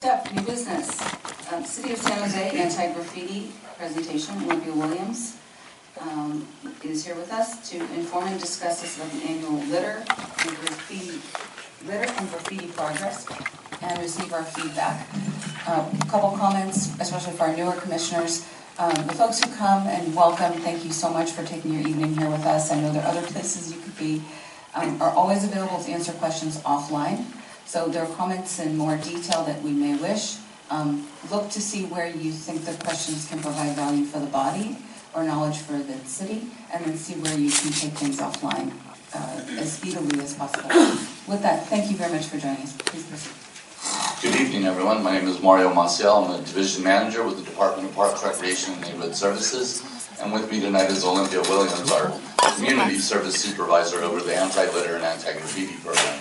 Up, new business. City of San Jose anti-graffiti presentation. Olympia Williams is here with us to inform and discuss this about the annual litter and graffiti progress and receive our feedback. A couple comments, especially for our newer commissioners. The folks who come and welcome, thank you so much for taking your evening here with us. I know there are other places you could be. Are always available to answer questions offline. So there are comments in more detail that we may wish. Look to see where you think the questions can provide value for the body or knowledge for the city, and then see where you can take things offline as speedily as possible. With that, thank you very much for joining us. Please proceed. Good evening, everyone. My name is Mario Maciel. I'm a division manager with the Department of Parks, Recreation, and Neighborhood Services. And with me tonight is Olympia Williams, our community service supervisor over the anti-litter and anti-graffiti program.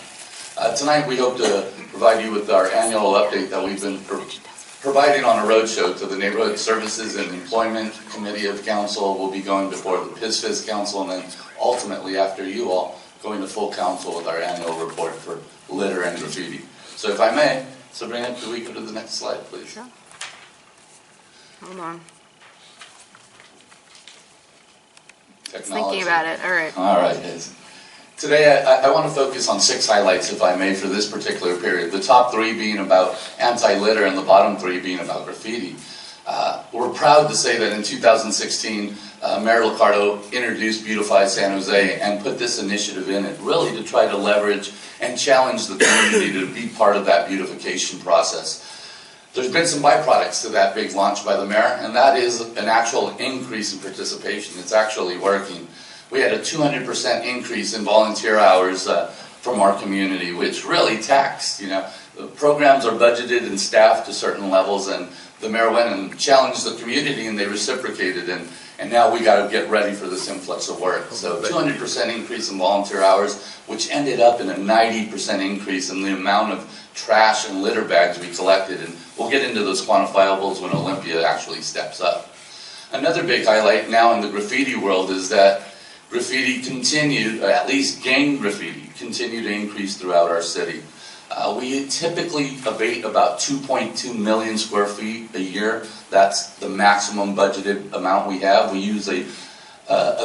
Tonight we hope to provide you with our annual update that we've been providing on a roadshow to the Neighborhood Services and Employment Committee of Council. We'll be going before the PISFIS Council, and then ultimately, after you all, going to full council with our annual report for litter and graffiti. So if I may, Sabrina, could we go to the next slide, please? Sure. Hold on. Technology. Thinking about it. All right. All right, guys. Today, I want to focus on 6 highlights, if I may, for this particular period. The top 3 being about anti-litter and the bottom 3 being about graffiti. We're proud to say that in 2016, Mayor Liccardo introduced Beautify San Jose and put this initiative in it, really to try to leverage and challenge the community to be part of that beautification process. There's been some byproducts to that big launch by the mayor, and that is an actual increase in participation. It's actually working. We had a 200% increase in volunteer hours from our community, which really taxed. The programs are budgeted and staffed to certain levels, and the mayor went and challenged the community, and they reciprocated, and now we got to get ready for this influx of work. So 200% increase in volunteer hours, which ended up in a 90% increase in the amount of trash and litter bags we collected, and we'll get into those quantifiables when Olympia actually steps up. Another big highlight now in the graffiti world is that graffiti continued, at least gang graffiti, continued to increase throughout our city. We typically abate about 2.2 million square feet a year. That's the maximum budgeted amount we have. We use a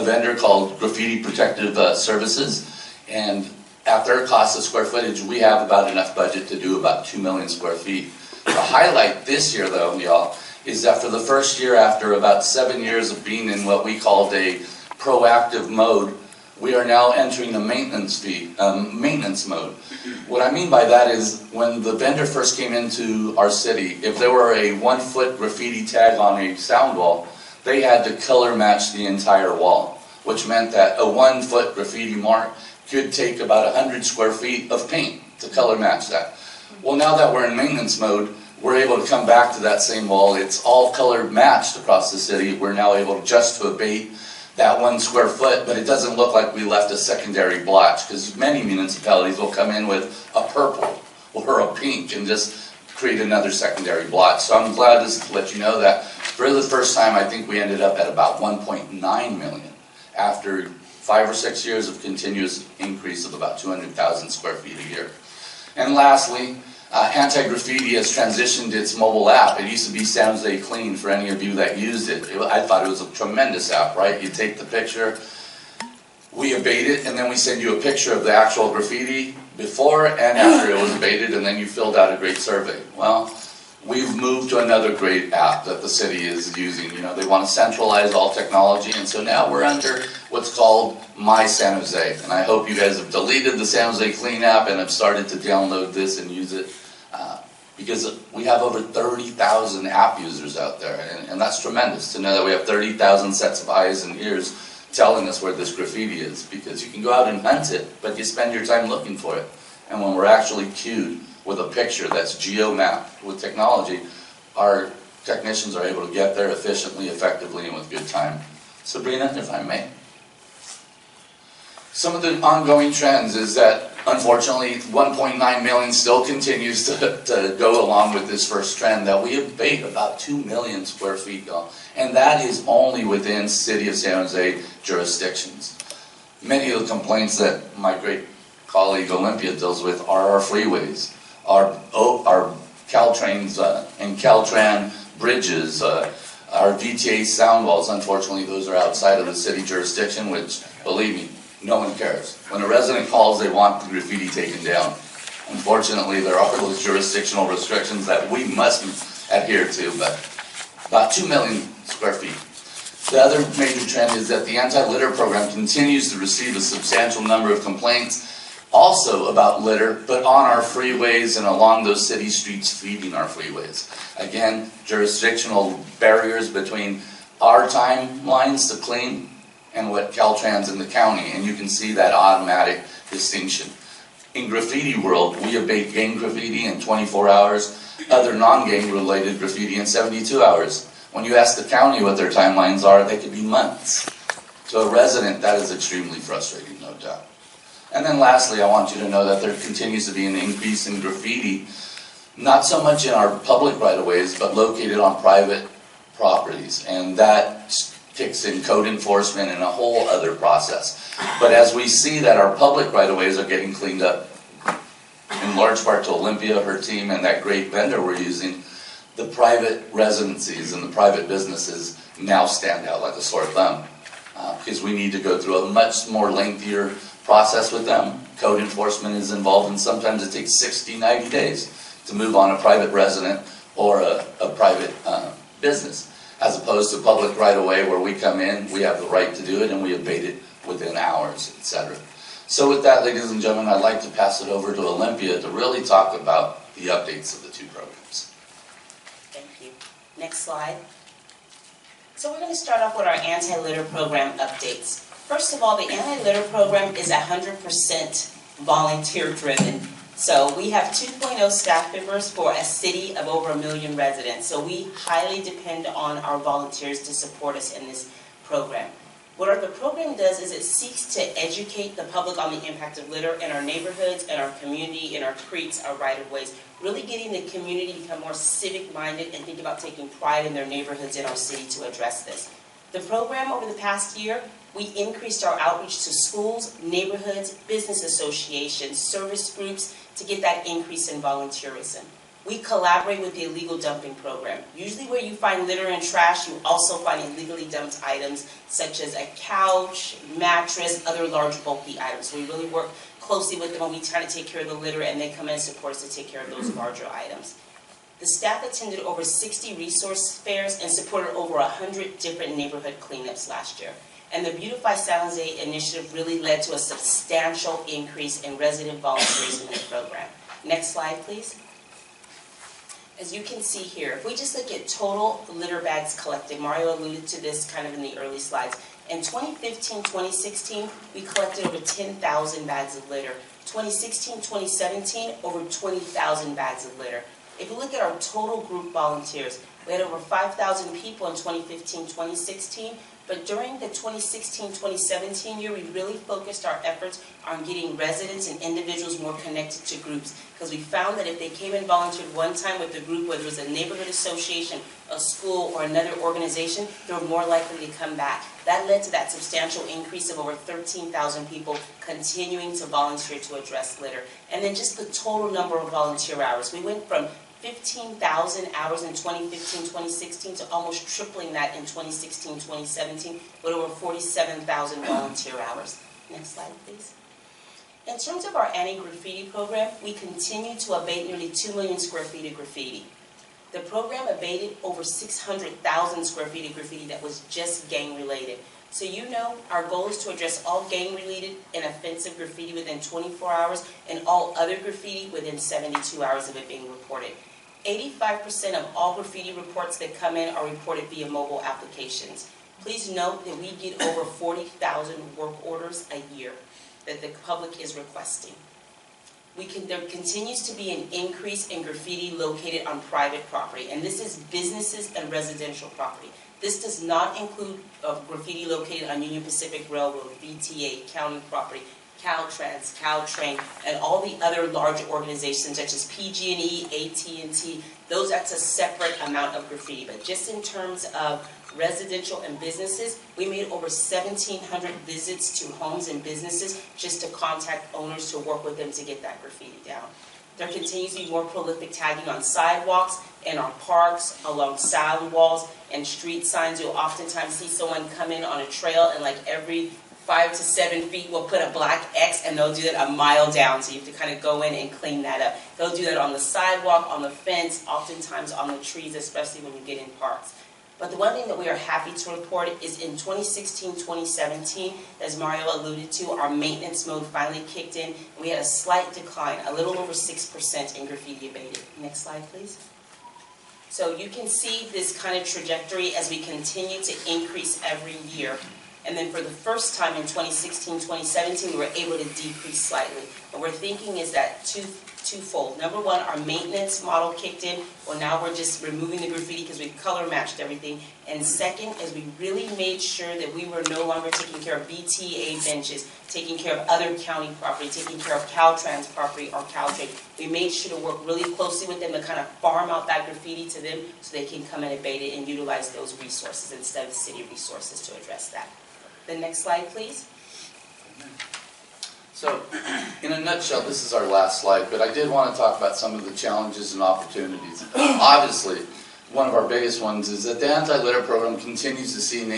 vendor called Graffiti Protective Services, and at their cost of square footage, we have about enough budget to do about 2 million square feet. The highlight this year, though, y'all, is that for the first year after about 7 years of being in what we called a proactive mode, we are now entering the maintenance mode. What I mean by that is when the vendor first came into our city, if there were a 1-foot graffiti tag on a sound wall, they had to color match the entire wall, which meant that a 1-foot graffiti mark could take about 100 square feet of paint to color match that. Well, now that we're in maintenance mode, we're able to come back to that same wall. It's all color matched across the city. We're now able just to abate that 1 square foot, but it doesn't look like we left a secondary blotch, because many municipalities will come in with a purple or a pink and just create another secondary blotch. So I'm glad to let you know that for the first time, I think we ended up at about 1.9 million after 5 or 6 years of continuous increase of about 200,000 square feet a year. And lastly, anti-graffiti has transitioned its mobile app. It used to be San Jose Clean for any of you that used it. I thought it was a tremendous app, right? You take the picture, we abate it, and then we send you a picture of the actual graffiti before and after it was abated, and then you filled out a great survey. Well, we've moved to another great app that the city is using. They want to centralize all technology, and so now we're under what's called My San Jose. And I hope you guys have deleted the San Jose Clean app and have started to download this and use it, because we have over 30,000 app users out there, and that's tremendous to know that we have 30,000 sets of eyes and ears telling us where this graffiti is, because you can go out and hunt it, but you spend your time looking for it. And when we're actually cued with a picture that's geo-mapped with technology, our technicians are able to get there efficiently, effectively, and with good time. Sabrina, if I may. Some of the ongoing trends is that, unfortunately, 1.9 million still continues to go along with this first trend, that we abate about 2 million square feet, y'all. And that is only within City of San Jose jurisdictions. Many of the complaints that my great colleague Olympia deals with are our freeways, our Caltrains and Caltran bridges, our VTA sound walls. Unfortunately, those are outside of the city jurisdiction, which, believe me, no one cares. When a resident calls, they want the graffiti taken down. Unfortunately, there are those jurisdictional restrictions that we must adhere to, but about 2 million square feet. The other major trend is that the anti-litter program continues to receive a substantial number of complaints, also about litter, but on our freeways and along those city streets feeding our freeways. Again, jurisdictional barriers between our timelines to clean and what Caltrans in the county, and you can see that automatic distinction. In graffiti world, we abate gang graffiti in 24 hours, other non-gang related graffiti in 72 hours. When you ask the county what their timelines are, they could be months. To a resident, that is extremely frustrating, no doubt. And then lastly, I want you to know that there continues to be an increase in graffiti, not so much in our public right-of-ways, but located on private properties. And that kicks in code enforcement and a whole other process. But as we see that our public right-of-ways are getting cleaned up, in large part to Olympia, her team, and that great vendor we're using, the private residencies and the private businesses now stand out like a sore thumb. Because we need to go through a much more lengthier process with them. Code enforcement is involved, and sometimes it takes 60, 90 days to move on a private resident or a private business, as opposed to public right-of-way where we come in, we have the right to do it, and we abate it within hours, etc. So with that, ladies and gentlemen, I'd like to pass it over to Olympia to really talk about the updates of the two programs. Thank you. Next slide. So we're going to start off with our anti-litter program updates. First of all, the anti-litter program is 100% volunteer driven. So we have 2.0 staff members for a city of over 1 million residents. So we highly depend on our volunteers to support us in this program. What the program does is it seeks to educate the public on the impact of litter in our neighborhoods, in our community, in our creeks, our right-of-ways, really getting the community to become more civic-minded and think about taking pride in their neighborhoods in our city to address this. The program over the past year, we increased our outreach to schools, neighborhoods, business associations, service groups to get that increase in volunteerism. We collaborate with the illegal dumping program. Usually where you find litter and trash, you also find illegally dumped items such as a couch, mattress, other large bulky items. We really work closely with them and we try to take care of the litter, and they come in and support us to take care of those larger items. The staff attended over 60 resource fairs and supported over 100 different neighborhood cleanups last year. And the Beautify San Jose initiative really led to a substantial increase in resident volunteerism in the program. Next slide, please. As you can see here, if we just look at total litter bags collected, Mario alluded to this kind of in the early slides. In 2015-2016, we collected over 10,000 bags of litter. 2016-2017, over 20,000 bags of litter. If you look at our total group volunteers, we had over 5,000 people in 2015-2016, but during the 2016-2017 year, we really focused our efforts on getting residents and individuals more connected to groups, because we found that if they came and volunteered one time with the group, whether it was a neighborhood association, a school, or another organization, they were more likely to come back. That led to that substantial increase of over 13,000 people continuing to volunteer to address litter. And then just the total number of volunteer hours. We went from 15,000 hours in 2015-2016 to almost tripling that in 2016-2017 with over 47,000 volunteer hours. Next slide, please. In terms of our anti-graffiti program, we continue to abate nearly 2 million square feet of graffiti. The program abated over 600,000 square feet of graffiti that was just gang-related. So you know our goal is to address all gang-related and offensive graffiti within 24 hours and all other graffiti within 72 hours of it being reported. 85% of all graffiti reports that come in are reported via mobile applications. Please note that we get over 40,000 work orders a year that the public is requesting. There continues to be an increase in graffiti located on private property, and this is businesses and residential property. This does not include graffiti located on Union Pacific Railroad, VTA, county property, Caltrans, Caltrain, and all the other large organizations such as PG&E, AT&T. That's a separate amount of graffiti. But just in terms of residential and businesses, we made over 1,700 visits to homes and businesses just to contact owners to work with them to get that graffiti down. There continues to be more prolific tagging on sidewalks, in our parks, along sound walls, and street signs. You'll oftentimes see someone come in on a trail and like every 5 to 7 feet will put a black X, and they'll do that a mile down, so you have to kind of go in and clean that up. They'll do that on the sidewalk, on the fence, oftentimes on the trees, especially when you get in parks. But the one thing that we are happy to report is in 2016-2017, as Mario alluded to, our maintenance mode finally kicked in, and we had a slight decline, a little over 6% in graffiti abated. Next slide, please. So you can see this kind of trajectory as we continue to increase every year. And then for the first time in 2016-2017, we were able to decrease slightly. And we're thinking is that twofold. Number one, our maintenance model kicked in. Well, now we're just removing the graffiti because we've color matched everything. And second is we really made sure that we were no longer taking care of BTA benches, taking care of other county property, taking care of Caltrans property or Caltrade. We made sure to work really closely with them to kind of farm out that graffiti to them so they can come and abate it and utilize those resources instead of city resources to address that. The next slide, please. So, in a nutshell, this is our last slide, but I did want to talk about some of the challenges and opportunities. Obviously, one of our biggest ones is that the anti-litter program continues to see an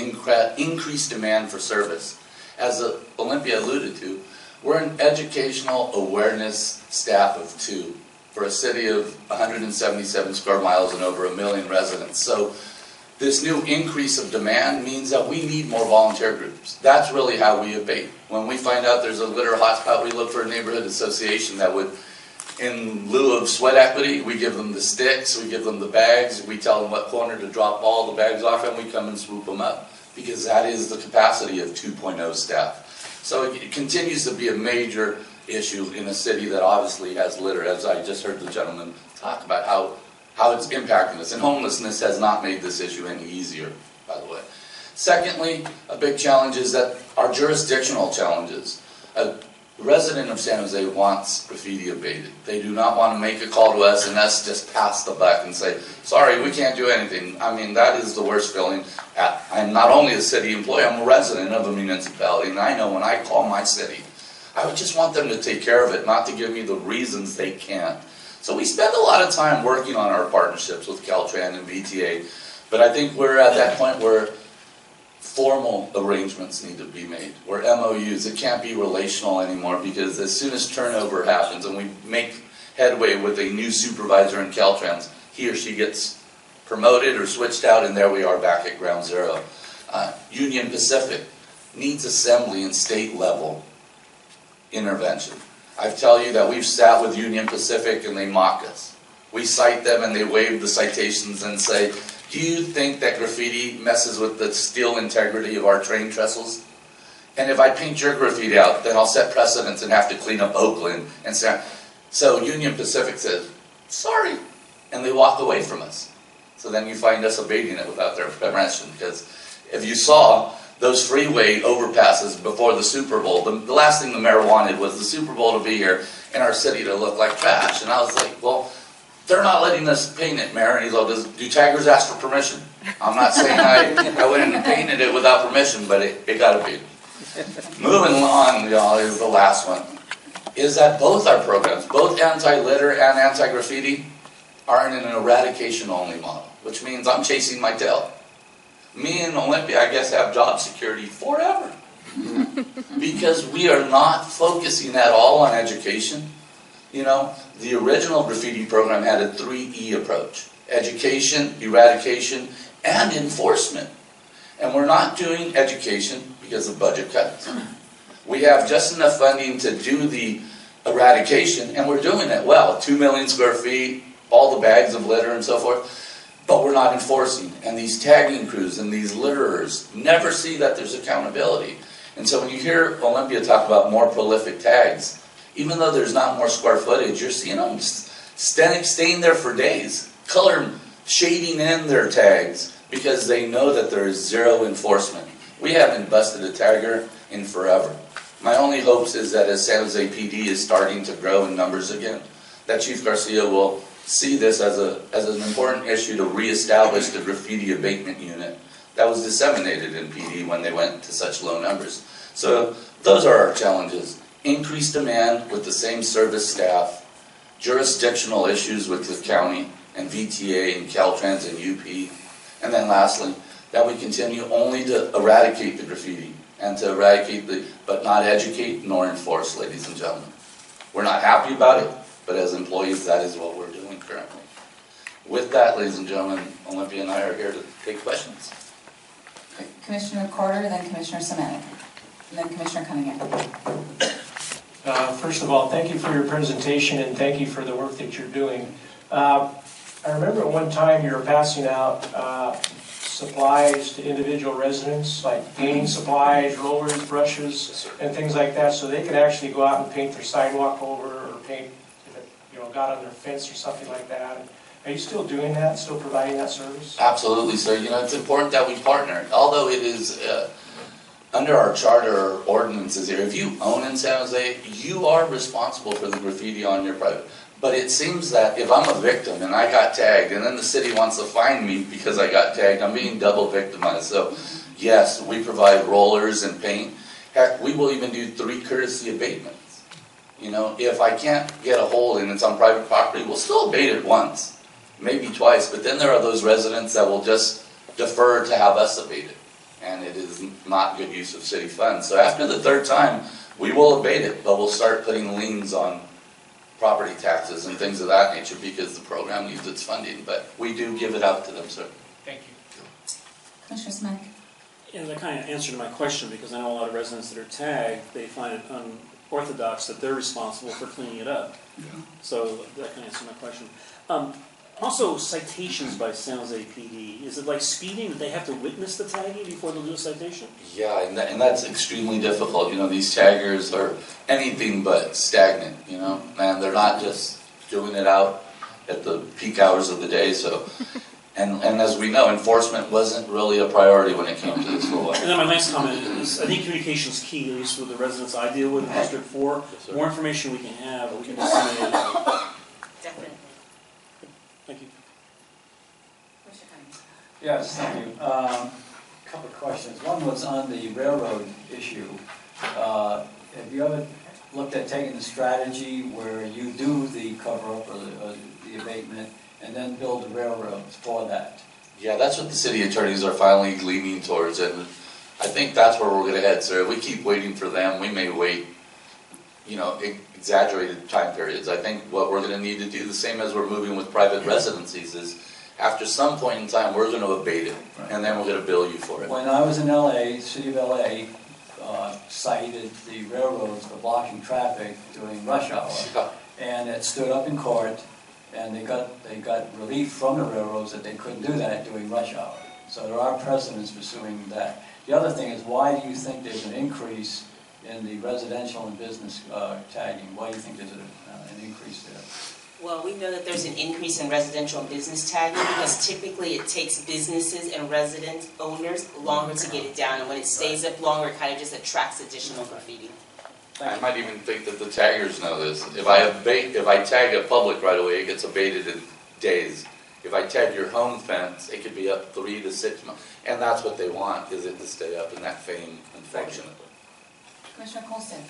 increased demand for service. As Olympia alluded to, we're an educational awareness staff of 2 for a city of 177 square miles and over 1 million residents. So, this new increase of demand means that we need more volunteer groups. That's really how we abate. When we find out there's a litter hotspot, we look for a neighborhood association that would, in lieu of sweat equity, we give them the sticks, we give them the bags, we tell them what corner to drop all the bags off, and we come and swoop them up. Because that is the capacity of 2.0 staff. So it continues to be a major issue in a city that obviously has litter, as I just heard the gentleman talk about how it's impacting us. And homelessness has not made this issue any easier, by the way. Secondly, a big challenge is that our jurisdictional challenges. A resident of San Jose wants graffiti abated. They do not want to make a call to us and us just pass the buck and say, sorry, we can't do anything. I mean, that is the worst feeling. I'm not only a city employee, I'm a resident of a municipality, and I know when I call my city, I would just want them to take care of it, not to give me the reasons they can't. So we spend a lot of time working on our partnerships with Caltrans and BTA, but I think we're at that point where formal arrangements need to be made, where MOUs, it can't be relational anymore, because as soon as turnover happens and we make headway with a new supervisor in Caltrans, he or she gets promoted or switched out, and there we are back at ground zero. Union Pacific needs assembly and state level intervention. I tell you that we've sat with Union Pacific and they mock us. We cite them and they waive the citations and say, do you think that graffiti messes with the steel integrity of our train trestles? And if I paint your graffiti out, then I'll set precedents and have to clean up Oakland. And so Union Pacific says, sorry, and they walk away from us. So then you find us abating it without their permission, because if you saw those freeway overpasses before the Super Bowl, the last thing the mayor wanted was the Super Bowl to be here and our city to look like trash. And I was like, well, they're not letting us paint it, Mayor. And he's like, do taggers ask for permission? I'm not saying I went and painted it without permission, but it got to be. Moving on, y'all, is the last one. Is that both our programs, both anti-litter and anti-graffiti, are in an eradication-only model, which means I'm chasing my tail. Me and Olympia, I guess, have job security forever. Because we are not focusing at all on education. You know, the original graffiti program had a 3E approach: education, eradication, and enforcement. And we're not doing education because of budget cuts. We have just enough funding to do the eradication, and we're doing it well. 2 million square feet, all the bags of litter and so forth. But we're not enforcing. And these tagging crews and these litterers never see that there's accountability. And so when you hear Olympia talk about more prolific tags, even though there's not more square footage, you're seeing them staying there for days, color shading in their tags, because they know that there is zero enforcement. We haven't busted a tagger in forever. My only hopes is that as San Jose PD is starting to grow in numbers again, that Chief Garcia will see this as an important issue to reestablish the graffiti abatement unit that was disseminated in PD when they went to such low numbers. So those are our challenges. Increased demand with the same service staff, jurisdictional issues with the county and VTA and Caltrans and UP. And then lastly, that we continue only to eradicate the graffiti and to eradicate but not educate nor enforce, ladies and gentlemen. We're not happy about it, but as employees, that is what we're doing currently. With that, ladies and gentlemen, Olympia and I are here to take questions. Commissioner Carter, then Commissioner Semanek, and then Commissioner Cunningham. First of all, thank you for your presentation and thank you for the work that you're doing. I remember at one time you were passing out supplies to individual residents, like painting supplies, rollers, brushes, and things like that, so they could actually go out and paint their sidewalk over or paint, if it, got on their fence or something like that. Are you still doing that, still providing that service? Absolutely, sir. It's important that we partner. Although it is under our charter ordinances here, if you own in San Jose, you are responsible for the graffiti on your private. But it seems that if I'm a victim and I got tagged and then the city wants to fine me because I got tagged, I'm being double victimized. So yes, we provide rollers and paint. Heck, we will even do 3 courtesy abatements. If I can't get a hold and it's on private property, we'll still abate it once, maybe twice, but then there are those residents that will just defer to have us abate it. And it is not good use of city funds. So after the 3rd time, we will abate it, but we'll start putting liens on property taxes and things of that nature because the program needs its funding, but we do give it out to them, sir. Thank you. Commissioner Semanek. Yeah, that kind of answered my question, because I know a lot of residents that are tagged, they find it unorthodox that they're responsible for cleaning it up. Yeah. So that kind of answered my question. Also, citations by San Jose PD. Is it like speeding that they have to witness the tagging before they'll do a citation? Yeah, and that's extremely difficult. These taggers are anything but stagnant, and they're not just doing it out at the peak hours of the day. So, and as we know, enforcement wasn't really a priority when it came to this rule. And then my last comment is, I think communication is key, at least with the residents I deal with in District 4. The more information we can have, we can disseminate. Definitely. Thank you. Commissioner Cunningham. Yes, thank you. Couple of questions. One was on the railroad issue. Have you ever looked at taking the strategy where you do the cover-up or the abatement and then build the railroads for that? Yeah, that's what the city attorneys are finally leaning towards, and I think that's where we're going to head, sir. If we keep waiting for them, we may wait, exaggerated time periods. I think what we're going to need to do, the same as we're moving with private residencies, is after some point in time, we're going to abate it, and then we're going to bill you for it. When I was in LA, City of LA cited the railroads for blocking traffic during rush hour, and it stood up in court, and they got relief from the railroads that they couldn't do that during rush hour. So there are precedents pursuing that. The other thing is, why do you think there's an increase in the residential and business tagging? Why do you think there's an increase there? Well, we know that there's an increase in residential and business tagging because typically it takes businesses and resident owners longer to get it down, and when it stays up longer, it kind of just attracts additional graffiti. I might even think that the taggers know this. If I tag a public right away, it gets abated in days. If I tag your home fence, it could be up 3 to 6 months. And that's what they want, is it to stay up in that fame, unfortunately. Commissioner Colston.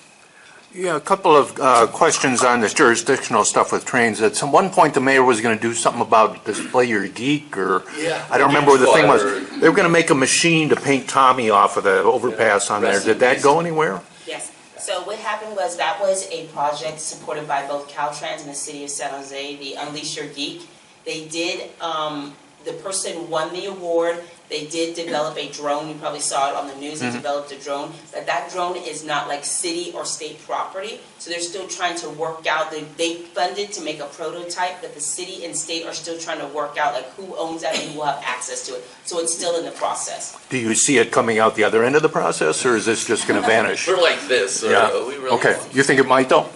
Yeah, a couple of questions on this jurisdictional stuff with trains. At some one point, the mayor was going to do something about display your geek, or Yeah. I don't remember what the thing was. They were going to make a machine to paint Tommy off of the overpass on there. Did that go anywhere? Yes. So what happened was that was a project supported by both Caltrans and the City of San Jose, the Unleash Your Geek. They did, the person won the award. They did develop a drone. You probably saw it on the news. They developed a drone. But that drone is not like city or state property. So they're still trying to work out. They funded to make a prototype, but the city and state are still trying to work out like who owns that and who will have access to it. So it's still in the process. Do you see it coming out the other end of the process, or is this just going to vanish? We're like this. Yeah. We really Okay. You think it might, though?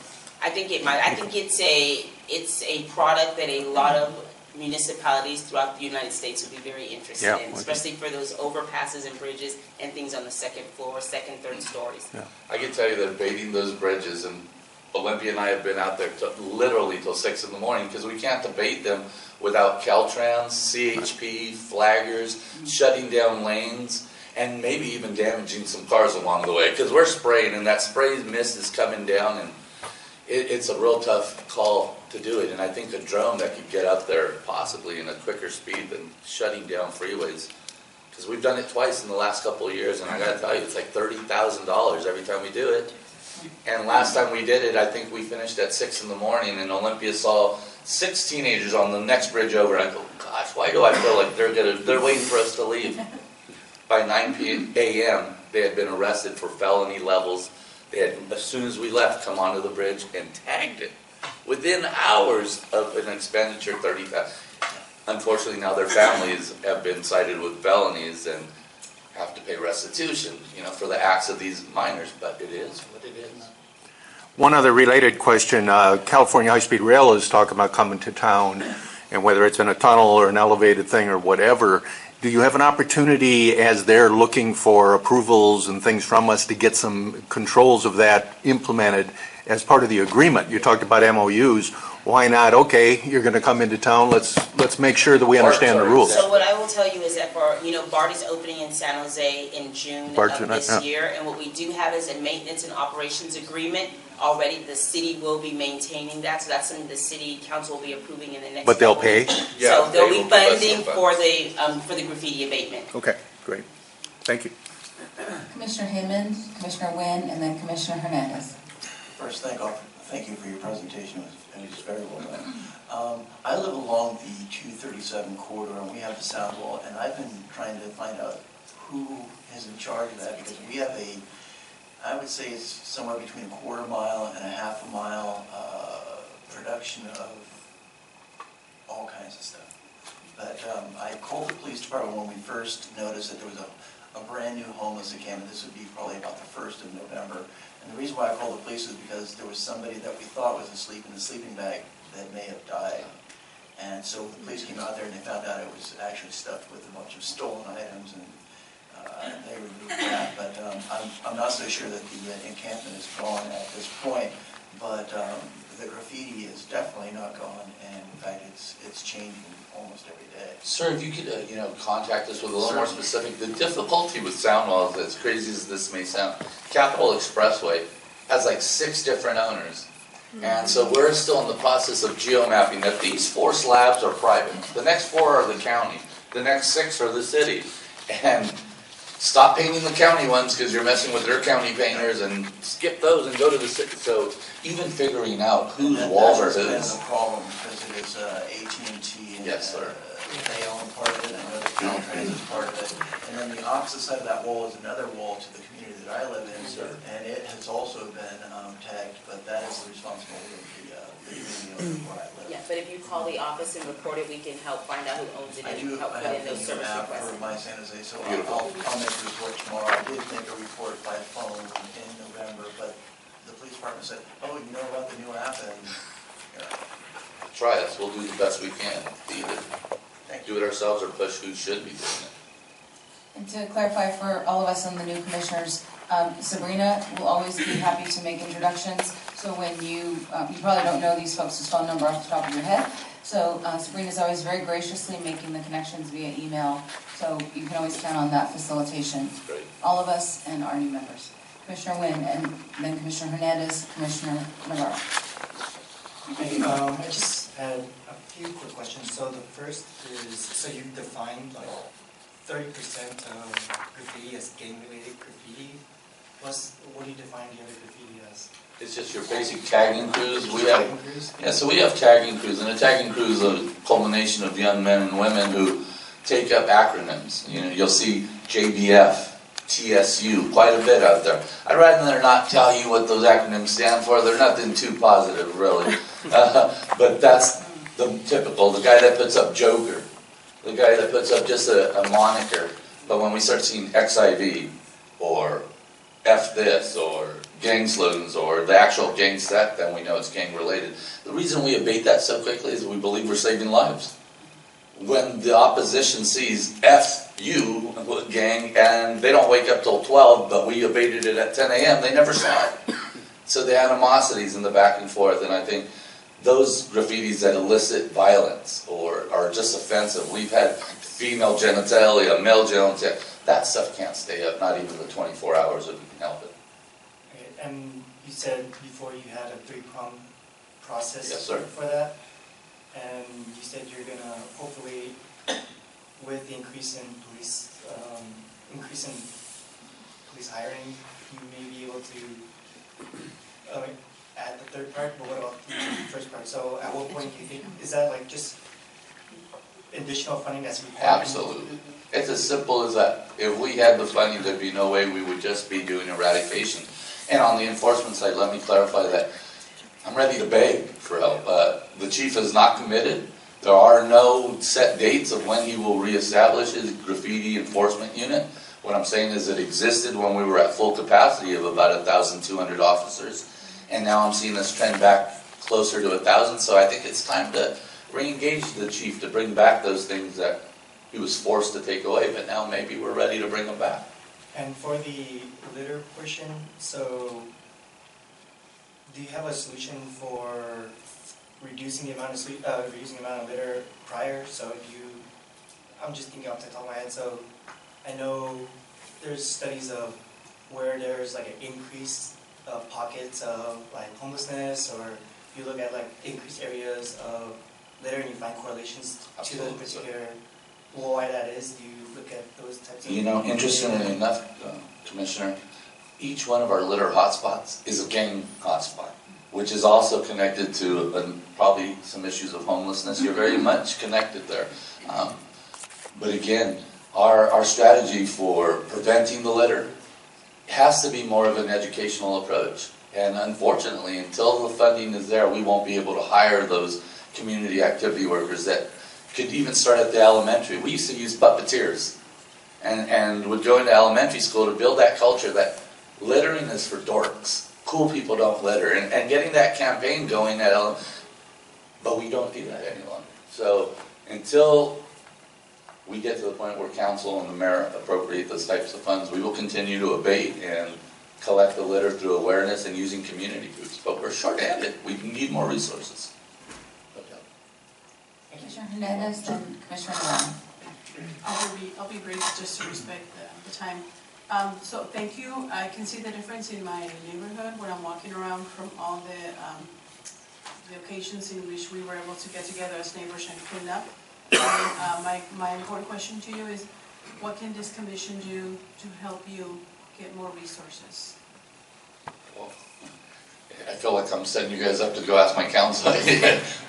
I think it might. I think it's a product that a lot of municipalities throughout the United States would be very interested in, especially for those overpasses and bridges and things on the second floor, second, third stories. Yeah. I can tell you that abating those bridges, and Olympia and I have been out there literally till 6 in the morning because we can't abate them without Caltrans, CHP, flaggers, shutting down lanes, and maybe even damaging some cars along the way because we're spraying, and that spray mist is coming down, and It's a real tough call to do it, and I think a drone that could get up there possibly in a quicker speed than shutting down freeways. Because we've done it twice in the last couple of years, and I gotta tell you, it's like $30,000 every time we do it. And last time we did it, I think we finished at 6 in the morning, and Olympia saw 6 teenagers on the next bridge over. I go, gosh, why do I feel like they're waiting for us to leave? By 9 a.m., they had been arrested for felony levels. They had, as soon as we left, come onto the bridge and tagged it. Within hours of an expenditure, $30,000. Unfortunately, now their families have been cited with felonies and have to pay restitution, for the acts of these minors. But it is what it is. One other related question, California High-Speed Rail is talking about coming to town, and whether it's in a tunnel or an elevated thing or whatever, do you have an opportunity as they're looking for approvals and things from us to get some controls of that implemented as part of the agreement? You talked about MOUs. Why not, okay, you're going to come into town, let's make sure that we understand the rules. So what I will tell you is that for, BART is opening in San Jose in June of this year, and what we do have is a maintenance and operations agreement. Already the city will be maintaining that, so that's something the city council will be approving in the next. But they'll pay? So they'll be funding for the graffiti abatement. Okay, great. Thank you. Commissioner Hinman, Commissioner Wynn, and then Commissioner Hernandez. First, thank you for your presentation. It was very well done. I live along the 237 corridor, and we have the sound wall, and I've been trying to find out who is in charge of that, because we have I would say it's somewhere between a quarter mile and a half a mile production of all kinds of stuff. But I called the police department when we first noticed that there was a brand new homeless encampment. This would be probably about the 1st of November. And the reason why I called the police is because there was somebody that we thought was asleep in the sleeping bag that may have died. And so the police came out there and they found out it was actually stuffed with a bunch of stolen items, and they removed that. But I'm not so sure that the encampment is gone at this point, but the graffiti is definitely not gone, and in fact it's changing almost every day. Sir, if you could, contact us with a little more specific. The difficulty with sound walls, as crazy as this may sound, Capitol Expressway has like 6 different owners. And so we're still in the process of geomapping that these 4 slabs are private. The next 4 are the county. The next 6 are the city. And stop painting the county ones because you're messing with their county painters, and skip those and go to the city. So even figuring out whose walls are whose. That's a problem because it is AT&T. Yes, sir. They own part of it. I know the Caltrans is part of it. And then the opposite side of that wall is another wall to the community that I live in. And it has also been tagged, but that is the responsibility of the community where I live. Yeah, but if you call the office and report it, we can help find out who owns it and help I put in have those the service app requests. for my San Jose, so I'll make a report tomorrow. I did make a report by phone in November, but the police department said, oh, you know about the new app, and Try us. We'll do the best we can. Either do it ourselves or push who should be doing it. And to clarify for all of us and the new commissioners, Sabrina will always be happy to make introductions. So when you probably don't know these folks' phone number off the top of your head. So Sabrina's always very graciously making the connections via email. So you can always count on that facilitation. Great. All of us and our new members. Commissioner Wynn, and then Commissioner Hernandez, Commissioner Navarro. I just had a few quick questions. So the first is, so you defined like 30% of graffiti as gang-related graffiti. What do you define the other graffiti as? It's just your basic tagging crews. So we have tagging crews, and a tagging crew is a culmination of young men and women who take up acronyms. You'll see JBF, TSU, quite a bit out there. I'd rather not tell you what those acronyms stand for. They're nothing too positive, really. But that's the typical. The guy that puts up Joker, the guy that puts up just a moniker. But when we start seeing XIV or F this or gang slogans or the actual gang set, then we know it's gang related. The reason we abate that so quickly is we believe we're saving lives. When the opposition sees FU gang and they don't wake up till 12, but we abated it at 10 a.m., they never saw it. So the animosities in the back and forth, and I think those graffitis that elicit violence or are just offensive, we've had female genitalia, male genitalia, that stuff can't stay up, not even the 24 hours if we can help it. Okay, and you said before you had a three-pronged process Yes, sir. for that, and you said you're gonna hopefully, with the increase in police hiring, you may be able to add the third part. But what about the first part? So at what point do you think, is that like just additional funding that's required? Absolutely. It's as simple as that. If we had the funding, there'd be no way we would just be doing eradication. And on the enforcement side, let me clarify that I'm ready to beg for help. The chief is not committed. There are no set dates of when he will reestablish his graffiti enforcement unit. What I'm saying is it existed when we were at full capacity of about 1,200 officers. And now I'm seeing this trend back closer to 1,000. So I think it's time to re-engage the chief to bring back those things that he was forced to take away. But now maybe we're ready to bring them back. And for the litter portion, so do you have a solution for reducing the amount of litter prior? So I'm just thinking off the top of my head. So I know there's studies of where there's like an increased pockets of like homelessness, or you look at like increased areas of litter and you find correlations to those particular, why that is. Do you look at those types of? You know, interestingly enough, Commissioner, each one of our litter hotspots is a gang hotspot, which is also connected to probably some issues of homelessness. You're very much connected there. But again, our strategy for preventing the litter has to be more of an educational approach. And unfortunately, until the funding is there, we won't be able to hire those community activity workers that could even start at the elementary. We used to use puppeteers and would go into elementary school to build that culture that littering is for dorks. Cool people don't litter. And getting that campaign going but we don't do that any longer. So until we get to the point where council and the mayor appropriate those types of funds, we will continue to abate and collect the litter through awareness and using community groups. But we're short-handed. We need more resources. Commissioner Hernandez, then Commissioner Brown. I'll be brief just to respect the time. So thank you. I can see the difference in my neighborhood when I'm walking around from all the occasions in which we were able to get together as neighbors and clean up. And, my important question to you is, what can this commission do to help you get more resources? Well, I feel like I'm setting you guys up to go ask my council.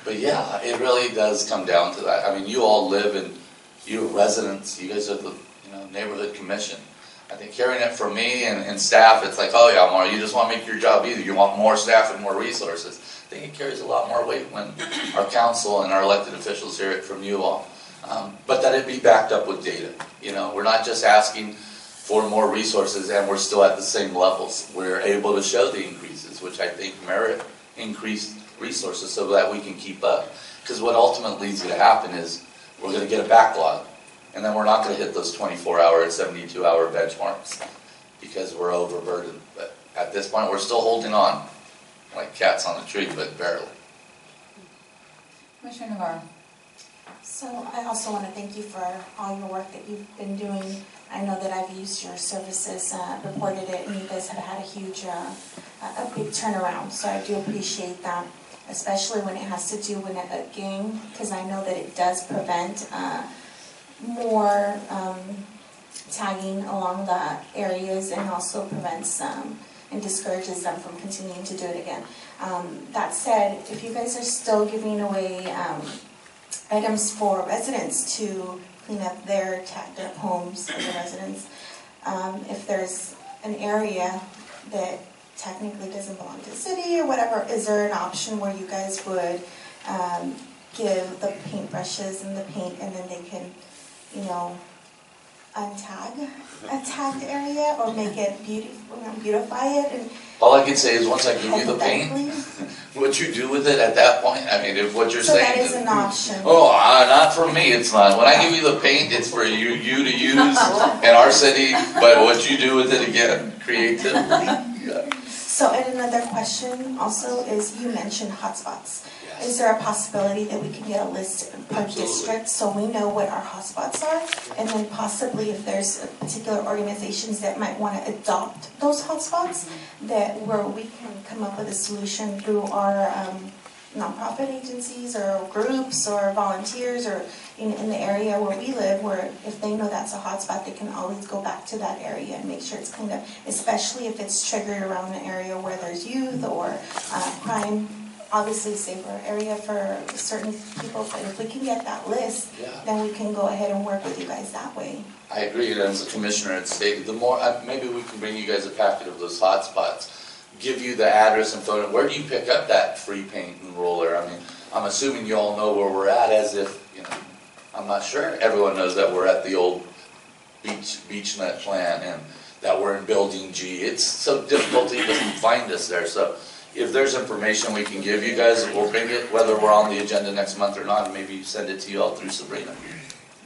But yeah, it really does come down to that. I mean, you all live in, you residents, you guys are the neighborhood commission. I think hearing it from me and staff, it's like, oh yeah, Mario, you just want to make your job easier. You want more staff and more resources. I think it carries a lot more weight when our council and our elected officials hear it from you all. But that it be backed up with data. You know, we're not just asking for more resources and we're still at the same levels. We're able to show the increases, which I think merit increased resources so that we can keep up. Because what ultimately is going to happen is we're going to get a backlog. And then we're not going to hit those 24-hour and 72-hour benchmarks because we're overburdened. But at this point, we're still holding on like cats on a tree, but barely. Commissioner Navarro. So I also want to thank you for all your work that you've been doing. I know that I've used your services, reported it, and you guys have had a huge, a big turnaround. So I do appreciate that, especially when it has to do with a gang, because I know that it does prevent more tagging along the areas and also prevents and discourages them from continuing to do it again. That said, if you guys are still giving away items for residents to clean up their tagged up homes for the residents, if there's an area that technically doesn't belong to the city or whatever, is there an option where you guys would give the paintbrushes and the paint and then they can, you know, untag a tagged area or make it beautify it? And all I can say is once I give you the paint, what you do with it at that point, I mean, if what you're so saying that is an option. Oh, not for me, it's not. When I give you the paint, it's for you to use in our city, but what you do with it, again, creativity. Yeah. So, and another question also is, you mentioned hotspots. Yes. Is there a possibility that we can get a list per district so we know what our hotspots are? And then possibly if there's particular organizations that might want to adopt those hotspots, that where we can come up with a solution through our nonprofit agencies or groups or volunteers or in the area where we live, where if they know that's a hot spot, they can always go back to that area and make sure it's cleaned up, especially if it's triggered around an area where there's youth or crime. Obviously safer area for certain people, but if we can get that list, then we can go ahead and work with you guys that way. I agree, and as a commissioner had stated, the more, maybe we can bring you guys a packet of those hot spots, give you the address and phone, where do you pick up that free paint and roller? I mean, I'm assuming you all know where we're at, as if, you know, I'm not sure everyone knows that we're at the old beach net plant and that we're in building G. It's so difficult to even find us there, so if there's information we can give you guys, we'll bring it, whether we're on the agenda next month or not, and maybe send it to you all through Sabrina.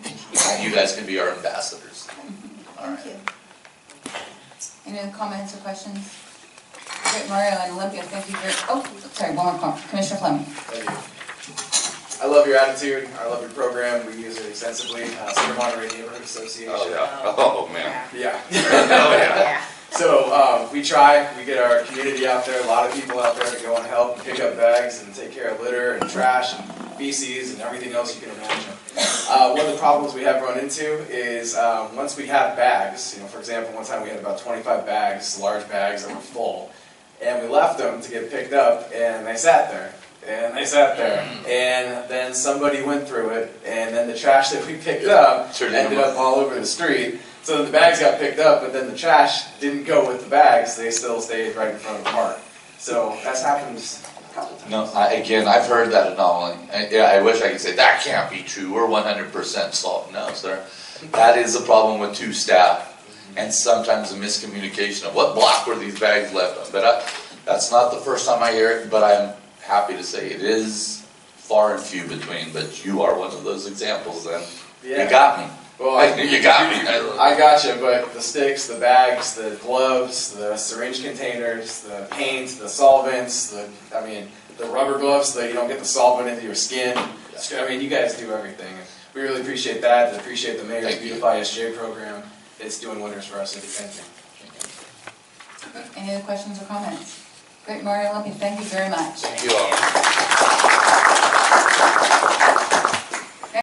And you guys can be our ambassadors. All right. Thank you. Any other comments or questions? Great, Mario and Olympia, thank you very, oh, sorry, one more comment. Commissioner Fleming. Thank you. I love your attitude. I love your program. We use it extensively. Center Monterey Neighborhood Association. Oh, yeah. Oh, man. Yeah. Oh, yeah. So we try. We get our community out there, a lot of people out there to go and help pick up bags and take care of litter and trash and feces and everything else you can imagine. One of the problems we have run into is once we have bags, you know, for example, one time we had about 25 bags, large bags that were full, and we left them to get picked up, and they sat there. And they sat there, and then somebody went through it, and then the trash that we picked up ended up all over the street. So the bags got picked up, but then the trash didn't go with the bags. They still stayed right in front of the park. So that's happened a couple times. No, again, I've heard that anomaly. I wish I could say, that can't be true, we're 100% solved. No, sir. That is a problem with two staff, and sometimes a miscommunication of what block were these bags left on. But that's not the first time I hear it, but I'm happy to say it is far and few between, but you are one of those examples then. Yeah. You got me. Well, you got me. I got you, but the sticks, the bags, the gloves, the syringe containers, the paint, the solvents, the rubber gloves so that you don't get the solvent into your skin. I mean, you guys do everything. We really appreciate that and appreciate the Mayor's Beautify SJ program. It's doing wonders for us. Thank you. Any other questions or comments? Great, Mario, Olympia, thank you very much. Thank you all.